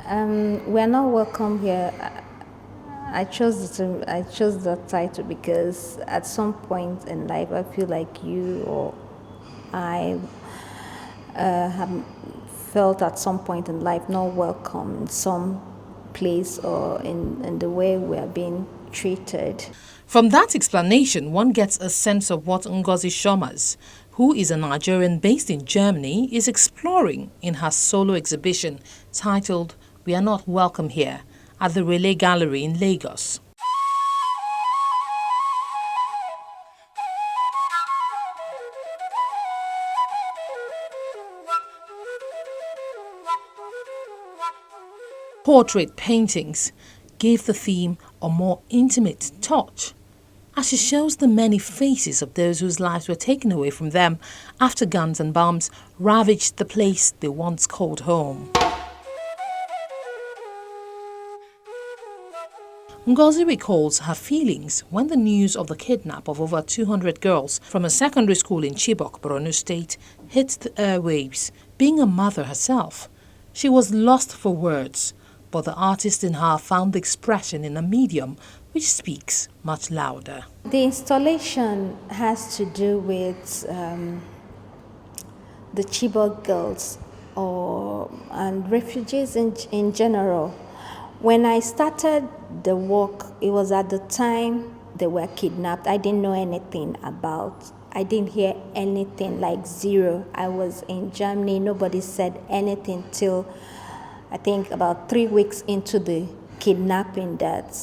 We're not welcome here. I chose that title because at some point in life I feel like you or I have felt at some point in life not welcome in some place or in the way we are being treated. From that explanation, one gets a sense of what Ngozi Schommers, who is a Nigerian based in Germany, is exploring in her solo exhibition titled We Are Not Welcome Here at the Relay Gallery in Lagos. Portrait paintings gave the theme a more intimate touch, as she shows the many faces of those whose lives were taken away from them after guns and bombs ravaged the place they once called home. Ngozi recalls her feelings when the news of the kidnap of over 200 girls from a secondary school in Chibok, Borno State, hit the airwaves. Being a mother herself, she was lost for words, but the artist in her found the expression in a medium which speaks much louder. The installation has to do with the Chibok girls and refugees in general. When I started the work, it was at the time they were kidnapped. I didn't know anything about. I didn't hear anything, like zero. I was in Germany. Nobody said anything till I think about 3 weeks into the kidnapping that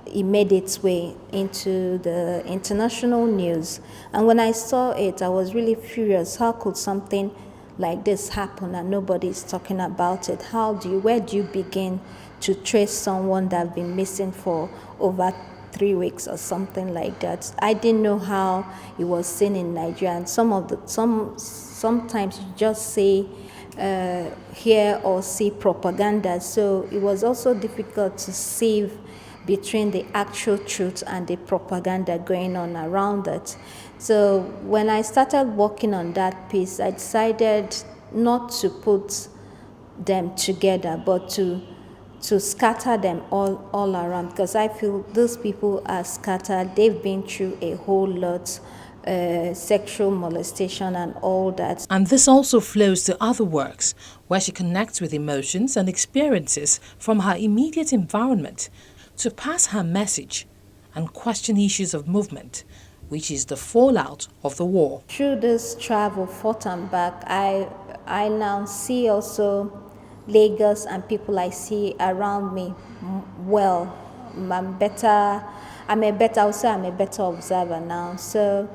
it made its way into the international news. And when I saw it, I was really furious. How could something like this happen and nobody's talking about it? Where do you begin to trace someone that's been missing for over 3 weeks or something like that? I didn't know how it was seen in Nigeria. And sometimes you just say, hear or see propaganda. So it was also difficult to sieve between the actual truth and the propaganda going on around it. So when I started working on that piece, I decided not to put them together, but to scatter them all around, because I feel those people are scattered. They've been through a whole lot, sexual molestation and all that. And this also flows to other works where she connects with emotions and experiences from her immediate environment to pass her message and question issues of movement, which is the fallout of the war. Through this travel forth and back, I now see also Lagos and people I see around me well. I'm a better observer now. So,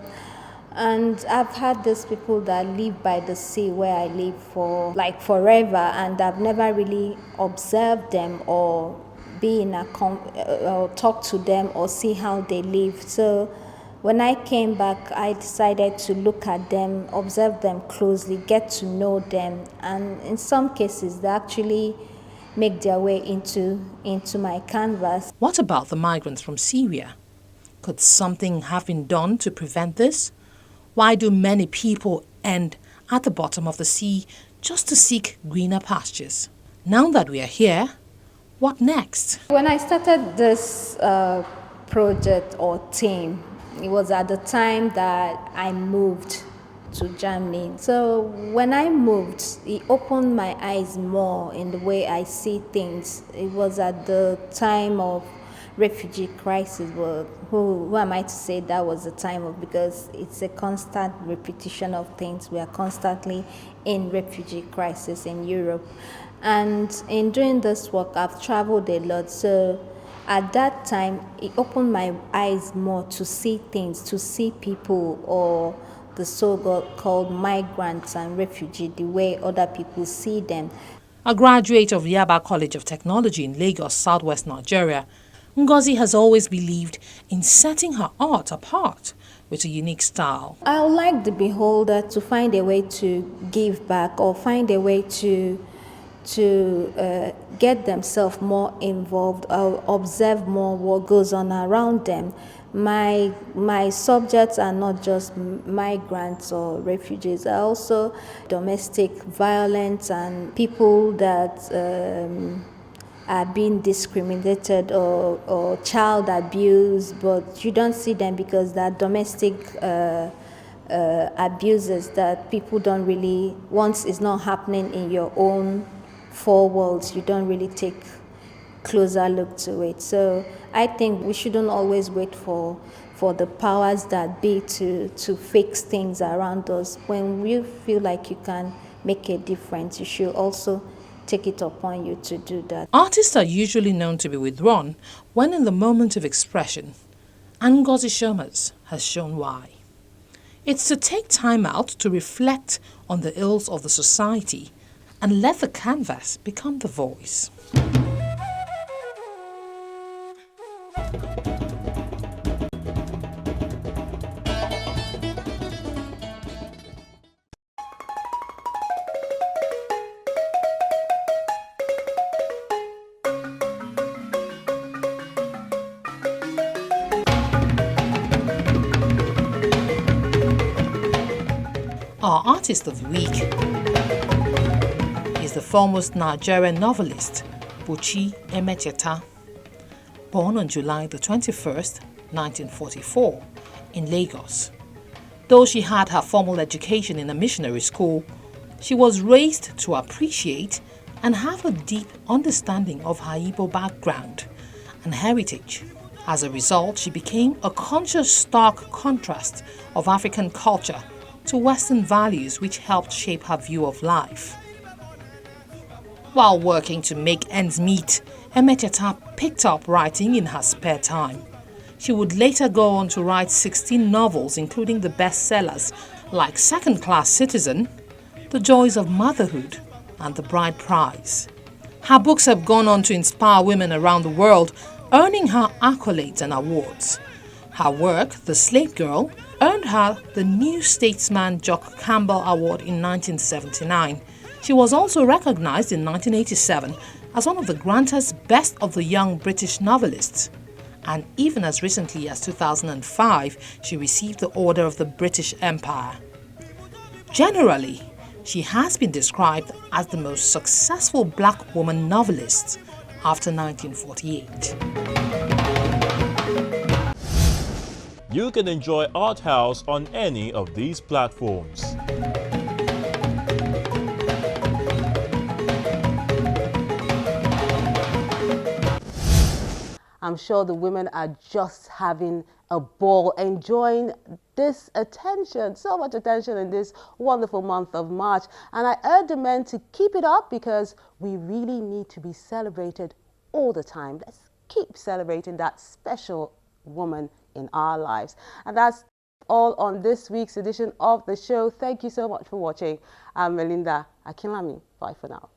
and I've had these people that live by the sea where I live for like forever, and I've never really observed them or or talk to them or see how they live. So when I came back, I decided to look at them, observe them closely, get to know them, and in some cases they actually make their way into my canvas. What about the migrants from Syria? Could something have been done to prevent this? Why do many people end at the bottom of the sea just to seek greener pastures? Now that we are here, what next? When I started this project or team, it was at the time that I moved to Germany. So when I moved, it opened my eyes more in the way I see things. It was at the time of refugee crisis. Well, who am I to say that was the time of? Because it's a constant repetition of things. We are constantly in refugee crisis in Europe. And in doing this work, I've traveled a lot. So at that time, it opened my eyes more to see things, to see people or the so-called migrants and refugees the way other people see them. A graduate of Yaba College of Technology in Lagos, southwest Nigeria, Ngozi has always believed in setting her art apart with a unique style. I would like the beholder to find a way to give back or find a way to get themselves more involved or observe more what goes on around them. My subjects are not just migrants or refugees, are also domestic violence and people that are being discriminated or child abuse, but you don't see them because they're domestic abuses that people don't really, once it's not happening in your own four walls, you don't really take closer look to it. So I think we shouldn't always wait for the powers that be to fix things around us. When you feel like you can make a difference, you should also take it upon you to do that. Artists are usually known to be withdrawn when in the moment of expression, and Ngozi Schommers has shown why. It's to take time out to reflect on the ills of the society and let the canvas become the voice. Our artist of the week is the foremost Nigerian novelist, Buchi Emecheta, born on July the 21st, 1944, in Lagos. Though she had her formal education in a missionary school, she was raised to appreciate and have a deep understanding of her Igbo background and heritage. As a result, she became a conscious, stark contrast of African culture to Western values which helped shape her view of life. While working to make ends meet, Emecheta picked up writing in her spare time. She would later go on to write 16 novels, including the bestsellers like Second Class Citizen, The Joys of Motherhood, and The Bride Prize. Her books have gone on to inspire women around the world, earning her accolades and awards. Her work, The Slave Girl, earned her the New Statesman Jock Campbell Award in 1979. She was also recognized in 1987 as one of the Granters' Best of the Young British Novelists. And even as recently as 2005, she received the Order of the British Empire. Generally, she has been described as the most successful black woman novelist after 1948. You can enjoy Art House on any of these platforms. I'm sure the women are just having a ball, enjoying this attention, so much attention in this wonderful month of March. And I urge the men to keep it up because we really need to be celebrated all the time. Let's keep celebrating that special woman in our lives. And that's all on this week's edition of the show. Thank you so much for watching. I'm Melinda Akinlami. Bye for now.